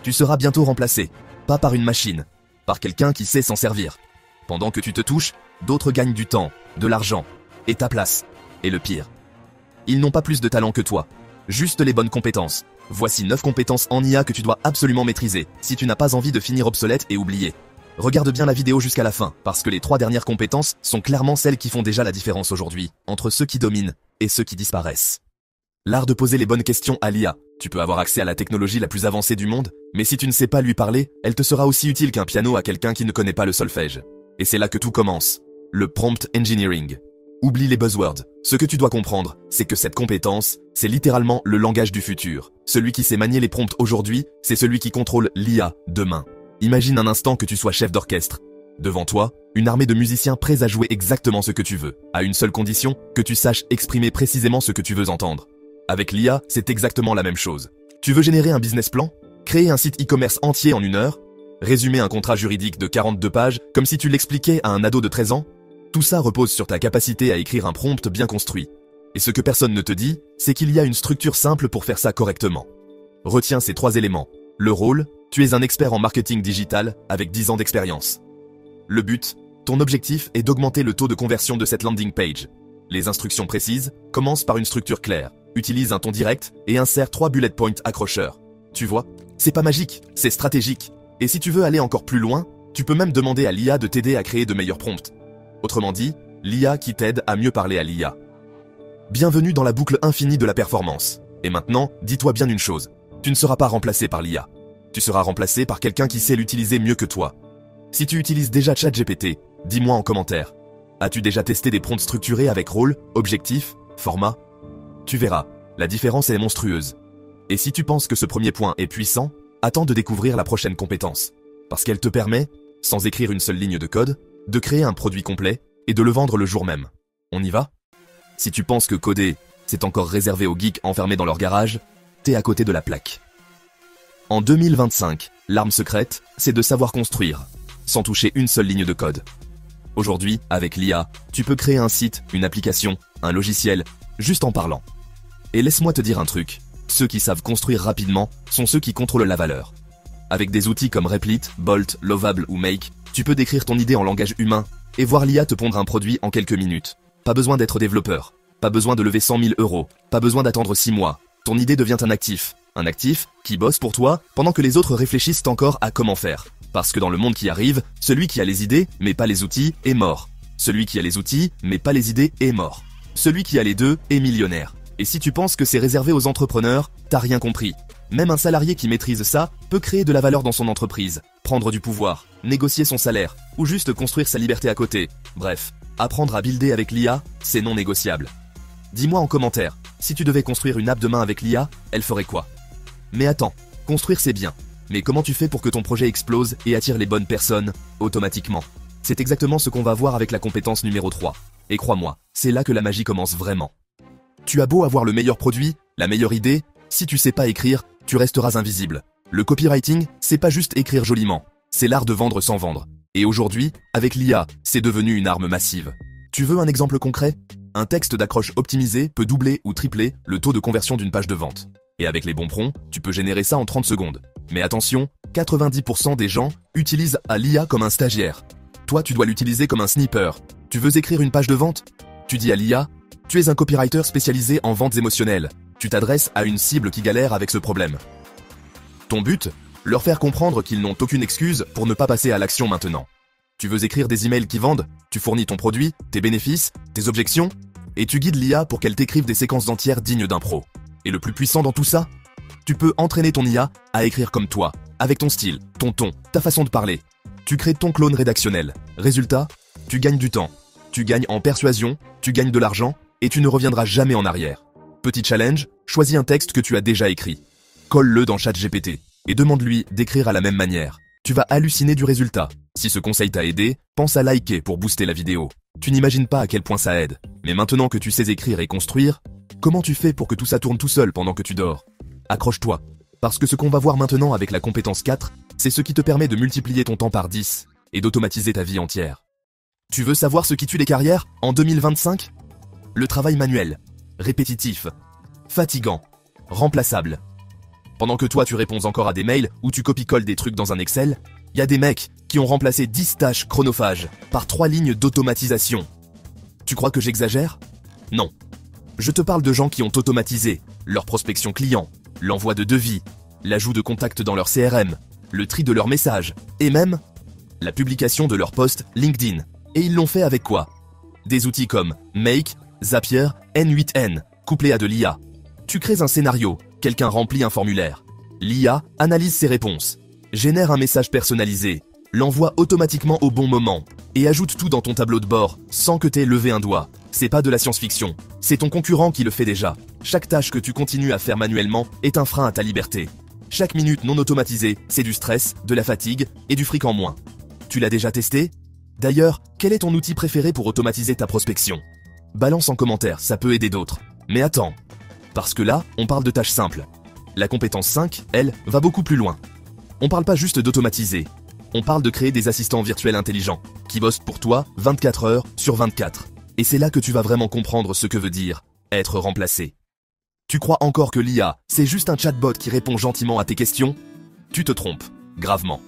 Tu seras bientôt remplacé, pas par une machine, par quelqu'un qui sait s'en servir. Pendant que tu te touches, d'autres gagnent du temps, de l'argent, et ta place. Et le pire, ils n'ont pas plus de talent que toi, juste les bonnes compétences. Voici 9 compétences en IA que tu dois absolument maîtriser, si tu n'as pas envie de finir obsolète et oublié. Regarde bien la vidéo jusqu'à la fin, parce que les 3 dernières compétences sont clairement celles qui font déjà la différence aujourd'hui, entre ceux qui dominent et ceux qui disparaissent. L'art de poser les bonnes questions à l'IA. Tu peux avoir accès à la technologie la plus avancée du monde, mais si tu ne sais pas lui parler, elle te sera aussi utile qu'un piano à quelqu'un qui ne connaît pas le solfège. Et c'est là que tout commence. Le prompt engineering. Oublie les buzzwords. Ce que tu dois comprendre, c'est que cette compétence, c'est littéralement le langage du futur. Celui qui sait manier les prompts aujourd'hui, c'est celui qui contrôle l'IA demain. Imagine un instant que tu sois chef d'orchestre. Devant toi, une armée de musiciens prêts à jouer exactement ce que tu veux, à une seule condition, que tu saches exprimer précisément ce que tu veux entendre. Avec l'IA, c'est exactement la même chose. Tu veux générer un business plan? Créer un site e-commerce entier en 1 heure? Résumer un contrat juridique de 42 pages, comme si tu l'expliquais à un ado de 13 ans? Tout ça repose sur ta capacité à écrire un prompt bien construit. Et ce que personne ne te dit, c'est qu'il y a une structure simple pour faire ça correctement. Retiens ces 3 éléments. Le rôle, tu es un expert en marketing digital avec 10 ans d'expérience. Le but, ton objectif est d'augmenter le taux de conversion de cette landing page. Les instructions précises, commence par une structure claire. Utilise un ton direct et insère 3 bullet points accrocheurs. Tu vois, c'est pas magique, c'est stratégique. Et si tu veux aller encore plus loin, tu peux même demander à l'IA de t'aider à créer de meilleurs prompts. Autrement dit, l'IA qui t'aide à mieux parler à l'IA. Bienvenue dans la boucle infinie de la performance. Et maintenant, dis-toi bien une chose, tu ne seras pas remplacé par l'IA. Tu seras remplacé par quelqu'un qui sait l'utiliser mieux que toi. Si tu utilises déjà ChatGPT, dis-moi en commentaire. As-tu déjà testé des prompts structurés avec rôle, objectif, format? Tu verras, la différence est monstrueuse. Et si tu penses que ce premier point est puissant, attends de découvrir la prochaine compétence. Parce qu'elle te permet, sans écrire une seule ligne de code, de créer un produit complet et de le vendre le jour même. On y va? Si tu penses que coder, c'est encore réservé aux geeks enfermés dans leur garage, t'es à côté de la plaque. En 2025, l'arme secrète, c'est de savoir construire, sans toucher une seule ligne de code. Aujourd'hui, avec l'IA, tu peux créer un site, une application, un logiciel, juste en parlant. Et laisse-moi te dire un truc, ceux qui savent construire rapidement sont ceux qui contrôlent la valeur. Avec des outils comme Replit, Bolt, Lovable ou Make, tu peux décrire ton idée en langage humain et voir l'IA te pondre un produit en quelques minutes. Pas besoin d'être développeur, pas besoin de lever 100 000 €, pas besoin d'attendre 6 mois. Ton idée devient un actif qui bosse pour toi pendant que les autres réfléchissent encore à comment faire. Parce que dans le monde qui arrive, celui qui a les idées mais pas les outils est mort. Celui qui a les outils mais pas les idées est mort. Celui qui a les deux est millionnaire. Et si tu penses que c'est réservé aux entrepreneurs, t'as rien compris. Même un salarié qui maîtrise ça peut créer de la valeur dans son entreprise, prendre du pouvoir, négocier son salaire, ou juste construire sa liberté à côté. Bref, apprendre à builder avec l'IA, c'est non négociable. Dis-moi en commentaire, si tu devais construire une app demain avec l'IA, elle ferait quoi? Mais attends, construire c'est bien. Mais comment tu fais pour que ton projet explose et attire les bonnes personnes, automatiquement? C'est exactement ce qu'on va voir avec la compétence numéro 3. Et crois-moi, c'est là que la magie commence vraiment. Tu as beau avoir le meilleur produit, la meilleure idée, si tu sais pas écrire, tu resteras invisible. Le copywriting, c'est pas juste écrire joliment, c'est l'art de vendre sans vendre. Et aujourd'hui, avec l'IA, c'est devenu une arme massive. Tu veux un exemple concret? Un texte d'accroche optimisé peut doubler ou tripler le taux de conversion d'une page de vente. Et avec les bons prompts, tu peux générer ça en 30 secondes. Mais attention, 90% des gens utilisent l'IA comme un stagiaire. Toi, tu dois l'utiliser comme un sniper. Tu veux écrire une page de vente? Tu dis à l'IA, tu es un copywriter spécialisé en ventes émotionnelles. Tu t'adresses à une cible qui galère avec ce problème. Ton but? Leur faire comprendre qu'ils n'ont aucune excuse pour ne pas passer à l'action maintenant. Tu veux écrire des emails qui vendent? Tu fournis ton produit, tes bénéfices, tes objections, et tu guides l'IA pour qu'elle t'écrive des séquences entières dignes d'un pro. Et le plus puissant dans tout ça? Tu peux entraîner ton IA à écrire comme toi, avec ton style, ton ton, ta façon de parler. Tu crées ton clone rédactionnel. Résultat, tu gagnes du temps. Tu gagnes en persuasion, tu gagnes de l'argent, et tu ne reviendras jamais en arrière. Petit challenge, choisis un texte que tu as déjà écrit. Colle-le dans ChatGPT et demande-lui d'écrire à la même manière. Tu vas halluciner du résultat. Si ce conseil t'a aidé, pense à liker pour booster la vidéo. Tu n'imagines pas à quel point ça aide. Mais maintenant que tu sais écrire et construire, comment tu fais pour que tout ça tourne tout seul pendant que tu dors? Accroche-toi, parce que ce qu'on va voir maintenant avec la compétence 4, c'est ce qui te permet de multiplier ton temps par 10 et d'automatiser ta vie entière. Tu veux savoir ce qui tue les carrières en 2025? Le travail manuel, répétitif, fatigant, remplaçable. Pendant que toi tu réponds encore à des mails ou tu copies-colles des trucs dans un Excel, il y a des mecs qui ont remplacé 10 tâches chronophages par 3 lignes d'automatisation. Tu crois que j'exagère? Non. Je te parle de gens qui ont automatisé leur prospection client, l'envoi de devis, l'ajout de contacts dans leur CRM, le tri de leurs messages, et même la publication de leurs posts LinkedIn. Et ils l'ont fait avec quoi? Des outils comme Make, Zapier, N8N, couplés à de l'IA. Tu crées un scénario, quelqu'un remplit un formulaire. L'IA analyse ses réponses, génère un message personnalisé, l'envoie automatiquement au bon moment, et ajoute tout dans ton tableau de bord, sans que t'aies levé un doigt. C'est pas de la science-fiction, c'est ton concurrent qui le fait déjà. Chaque tâche que tu continues à faire manuellement est un frein à ta liberté. Chaque minute non automatisée, c'est du stress, de la fatigue et du fric en moins. Tu l'as déjà testé? D'ailleurs, quel est ton outil préféré pour automatiser ta prospection? Balance en commentaire, ça peut aider d'autres. Mais attends, parce que là, on parle de tâches simples. La compétence 5, elle, va beaucoup plus loin. On parle pas juste d'automatiser, on parle de créer des assistants virtuels intelligents, qui bossent pour toi 24 heures sur 24. Et c'est là que tu vas vraiment comprendre ce que veut dire être remplacé. Tu crois encore que l'IA, c'est juste un chatbot qui répond gentiment à tes questions? Tu te trompes, gravement.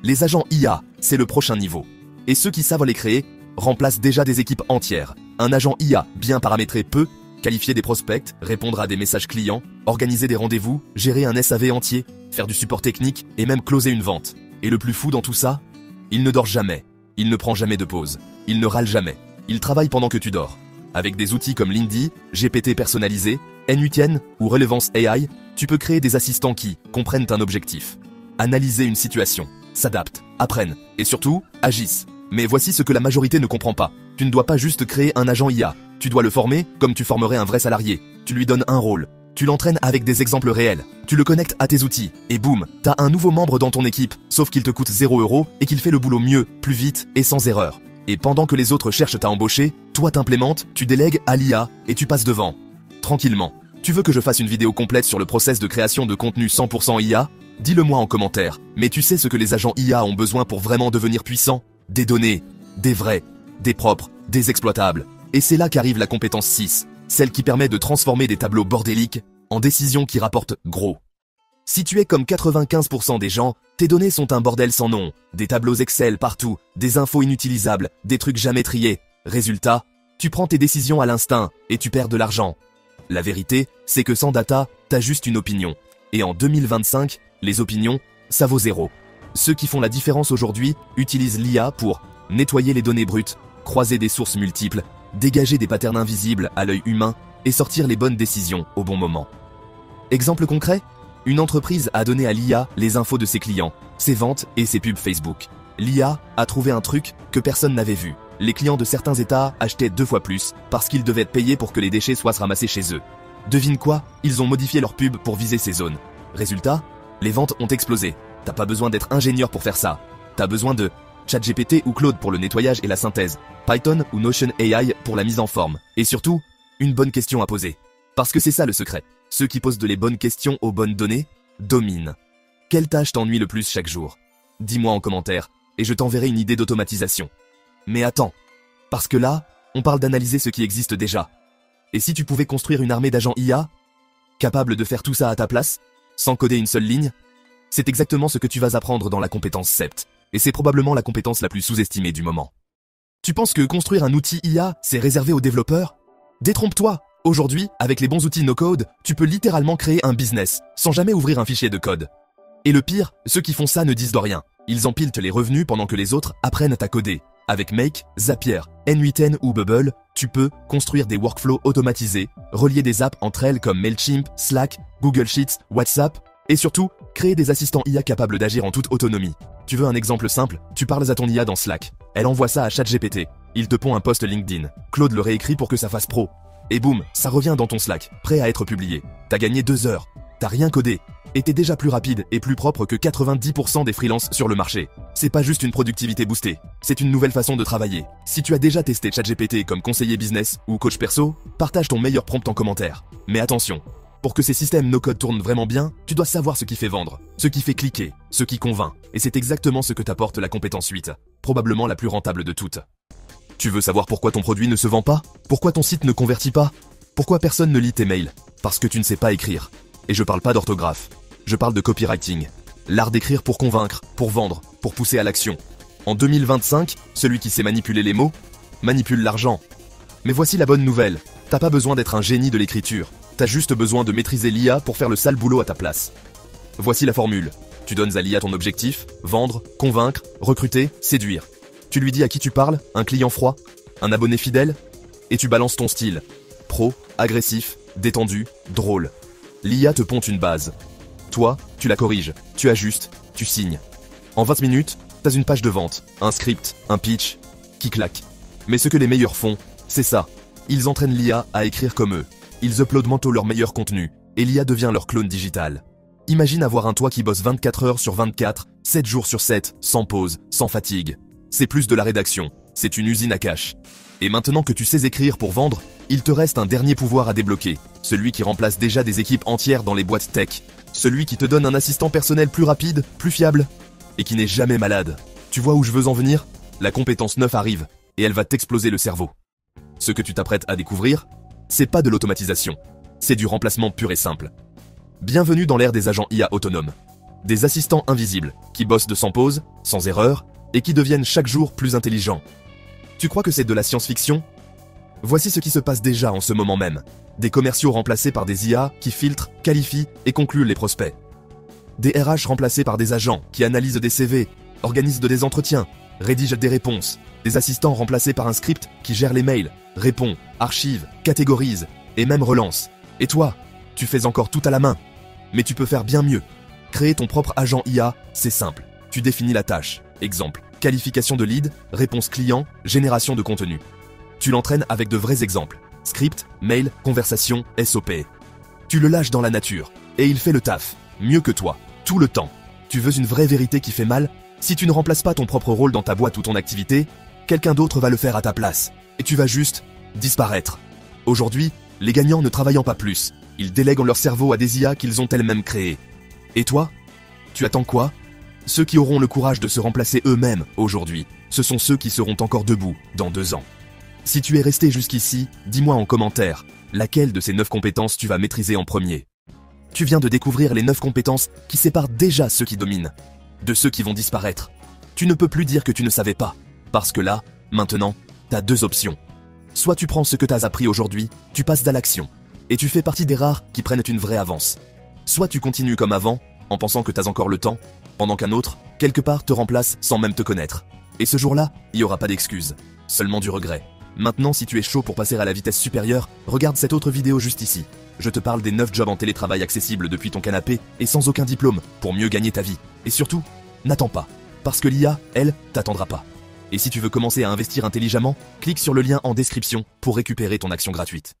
Les agents IA, c'est le prochain niveau. Et ceux qui savent les créer remplacent déjà des équipes entières. Un agent IA bien paramétré peut qualifier des prospects, répondre à des messages clients, organiser des rendez-vous, gérer un SAV entier, faire du support technique et même closer une vente. Et le plus fou dans tout ça, il ne dort jamais, il ne prend jamais de pause, il ne râle jamais, il travaille pendant que tu dors. Avec des outils comme Lindy, GPT personnalisé, N8N ou Relevance AI, tu peux créer des assistants qui comprennent un objectif, analyser une situation, s'adaptent, apprennent et surtout agissent. Mais voici ce que la majorité ne comprend pas. Tu ne dois pas juste créer un agent IA, tu dois le former comme tu formerais un vrai salarié. Tu lui donnes un rôle, tu l'entraînes avec des exemples réels, tu le connectes à tes outils, et boum, t'as un nouveau membre dans ton équipe, sauf qu'il te coûte 0 € et qu'il fait le boulot mieux, plus vite et sans erreur. Et pendant que les autres cherchent à embaucher, toi t'implémentes, tu délègues à l'IA et tu passes devant. Tranquillement. Tu veux que je fasse une vidéo complète sur le process de création de contenu 100% IA? Dis-le moi en commentaire. Mais tu sais ce que les agents IA ont besoin pour vraiment devenir puissants? Des données, des vrais, des propres, des exploitables. Et c'est là qu'arrive la compétence 6, celle qui permet de transformer des tableaux bordéliques en décisions qui rapportent gros. Si tu es comme 95% des gens, tes données sont un bordel sans nom, des tableaux Excel partout, des infos inutilisables, des trucs jamais triés. Résultat, tu prends tes décisions à l'instinct et tu perds de l'argent. La vérité, c'est que sans data, t'as juste une opinion. Et en 2025, les opinions, ça vaut 0. Ceux qui font la différence aujourd'hui utilisent l'IA pour nettoyer les données brutes, croiser des sources multiples, dégager des patterns invisibles à l'œil humain et sortir les bonnes décisions au bon moment. Exemple concret? Une entreprise a donné à l'IA les infos de ses clients, ses ventes et ses pubs Facebook. L'IA a trouvé un truc que personne n'avait vu. Les clients de certains États achetaient 2 fois plus parce qu'ils devaient être payés pour que les déchets soient ramassés chez eux. Devine quoi? Ils ont modifié leur pub pour viser ces zones. Résultat? Les ventes ont explosé. T'as pas besoin d'être ingénieur pour faire ça. T'as besoin de ChatGPT ou Claude pour le nettoyage et la synthèse, Python ou Notion AI pour la mise en forme. Et surtout, une bonne question à poser. Parce que c'est ça le secret. Ceux qui posent les bonnes questions aux bonnes données dominent. Quelle tâche t'ennuie le plus chaque jour? Dis-moi en commentaire et je t'enverrai une idée d'automatisation. Mais attends, parce que là, on parle d'analyser ce qui existe déjà. Et si tu pouvais construire une armée d'agents IA, capables de faire tout ça à ta place, sans coder une seule ligne? C'est exactement ce que tu vas apprendre dans la compétence SEPT. Et c'est probablement la compétence la plus sous-estimée du moment. Tu penses que construire un outil IA, c'est réservé aux développeurs? Détrompe-toi! Aujourd'hui, avec les bons outils no-code, tu peux littéralement créer un business, sans jamais ouvrir un fichier de code. Et le pire, ceux qui font ça ne disent de rien. Ils empilent les revenus pendant que les autres apprennent à coder. Avec Make, Zapier, N8N ou Bubble, tu peux construire des workflows automatisés, relier des apps entre elles comme Mailchimp, Slack, Google Sheets, WhatsApp, et surtout, créer des assistants IA capables d'agir en toute autonomie. Tu veux un exemple simple? Tu parles à ton IA dans Slack. Elle envoie ça à ChatGPT. Il te pond un post LinkedIn. Claude le réécrit pour que ça fasse pro. Et boum, ça revient dans ton Slack, prêt à être publié. T'as gagné 2 heures. T'as rien codé. Et t'es déjà plus rapide et plus propre que 90% des freelances sur le marché. C'est pas juste une productivité boostée, c'est une nouvelle façon de travailler. Si tu as déjà testé ChatGPT comme conseiller business ou coach perso, partage ton meilleur prompt en commentaire. Mais attention, pour que ces systèmes no-code tournent vraiment bien, tu dois savoir ce qui fait vendre, ce qui fait cliquer, ce qui convainc. Et c'est exactement ce que t'apporte la compétence 8, probablement la plus rentable de toutes. Tu veux savoir pourquoi ton produit ne se vend pas? Pourquoi ton site ne convertit pas? Pourquoi personne ne lit tes mails? Parce que tu ne sais pas écrire. Et je parle pas d'orthographe. Je parle de copywriting. L'art d'écrire pour convaincre, pour vendre, pour pousser à l'action. En 2025, celui qui sait manipuler les mots, manipule l'argent. Mais voici la bonne nouvelle. T'as pas besoin d'être un génie de l'écriture. T'as juste besoin de maîtriser l'IA pour faire le sale boulot à ta place. Voici la formule. Tu donnes à l'IA ton objectif, vendre, convaincre, recruter, séduire. Tu lui dis à qui tu parles, un client froid, un abonné fidèle, et tu balances ton style. Pro, agressif, détendu, drôle. L'IA te ponte une base. Toi, tu la corriges, tu ajustes, tu signes. En 20 minutes, t'as une page de vente, un script, un pitch, qui claque. Mais ce que les meilleurs font, c'est ça. Ils entraînent l'IA à écrire comme eux. Ils uploadent manteau leur meilleur contenu, et l'IA devient leur clone digital. Imagine avoir un toi qui bosse 24 heures sur 24, 7 jours sur 7, sans pause, sans fatigue. C'est plus de la rédaction, c'est une usine à cash. Et maintenant que tu sais écrire pour vendre, il te reste un dernier pouvoir à débloquer, celui qui remplace déjà des équipes entières dans les boîtes tech, celui qui te donne un assistant personnel plus rapide, plus fiable, et qui n'est jamais malade. Tu vois où je veux en venir? La compétence 9 arrive, et elle va t'exploser le cerveau. Ce que tu t'apprêtes à découvrir, c'est pas de l'automatisation, c'est du remplacement pur et simple. Bienvenue dans l'ère des agents IA autonomes. Des assistants invisibles, qui bossent de sans pause, sans erreur, et qui deviennent chaque jour plus intelligents. Tu crois que c'est de la science-fiction? Voici ce qui se passe déjà en ce moment même. Des commerciaux remplacés par des IA qui filtrent, qualifient et concluent les prospects. Des RH remplacés par des agents qui analysent des CV, organisent des entretiens, rédigent des réponses. Des assistants remplacés par un script qui gère les mails, répond, archive, catégorise et même relance. Et toi, tu fais encore tout à la main. Mais tu peux faire bien mieux. Créer ton propre agent IA, c'est simple. Tu définis la tâche. Exemple, qualification de lead, réponse client, génération de contenu. Tu l'entraînes avec de vrais exemples. Script, mail, conversation, SOP. Tu le lâches dans la nature. Et il fait le taf. Mieux que toi. Tout le temps. Tu veux une vraie vérité qui fait mal? Si tu ne remplaces pas ton propre rôle dans ta boîte ou ton activité, quelqu'un d'autre va le faire à ta place. Et tu vas juste disparaître. Aujourd'hui, les gagnants ne travaillant pas plus. Ils délèguent leur cerveau à des IA qu'ils ont elles-mêmes créées. Et toi? Tu attends quoi? Ceux qui auront le courage de se remplacer eux-mêmes aujourd'hui, ce sont ceux qui seront encore debout dans 2 ans. Si tu es resté jusqu'ici, dis-moi en commentaire, laquelle de ces 9 compétences tu vas maîtriser en premier. Tu viens de découvrir les 9 compétences qui séparent déjà ceux qui dominent, de ceux qui vont disparaître. Tu ne peux plus dire que tu ne savais pas, parce que là, maintenant, t'as 2 options. Soit tu prends ce que t'as appris aujourd'hui, tu passes à l'action, et tu fais partie des rares qui prennent une vraie avance. Soit tu continues comme avant, en pensant que t'as encore le temps, pendant qu'un autre, quelque part, te remplace sans même te connaître. Et ce jour-là, il n'y aura pas d'excuses, seulement du regret. Maintenant, si tu es chaud pour passer à la vitesse supérieure, regarde cette autre vidéo juste ici. Je te parle des 9 jobs en télétravail accessibles depuis ton canapé et sans aucun diplôme pour mieux gagner ta vie. Et surtout, n'attends pas, parce que l'IA, elle, t'attendra pas. Et si tu veux commencer à investir intelligemment, clique sur le lien en description pour récupérer ton action gratuite.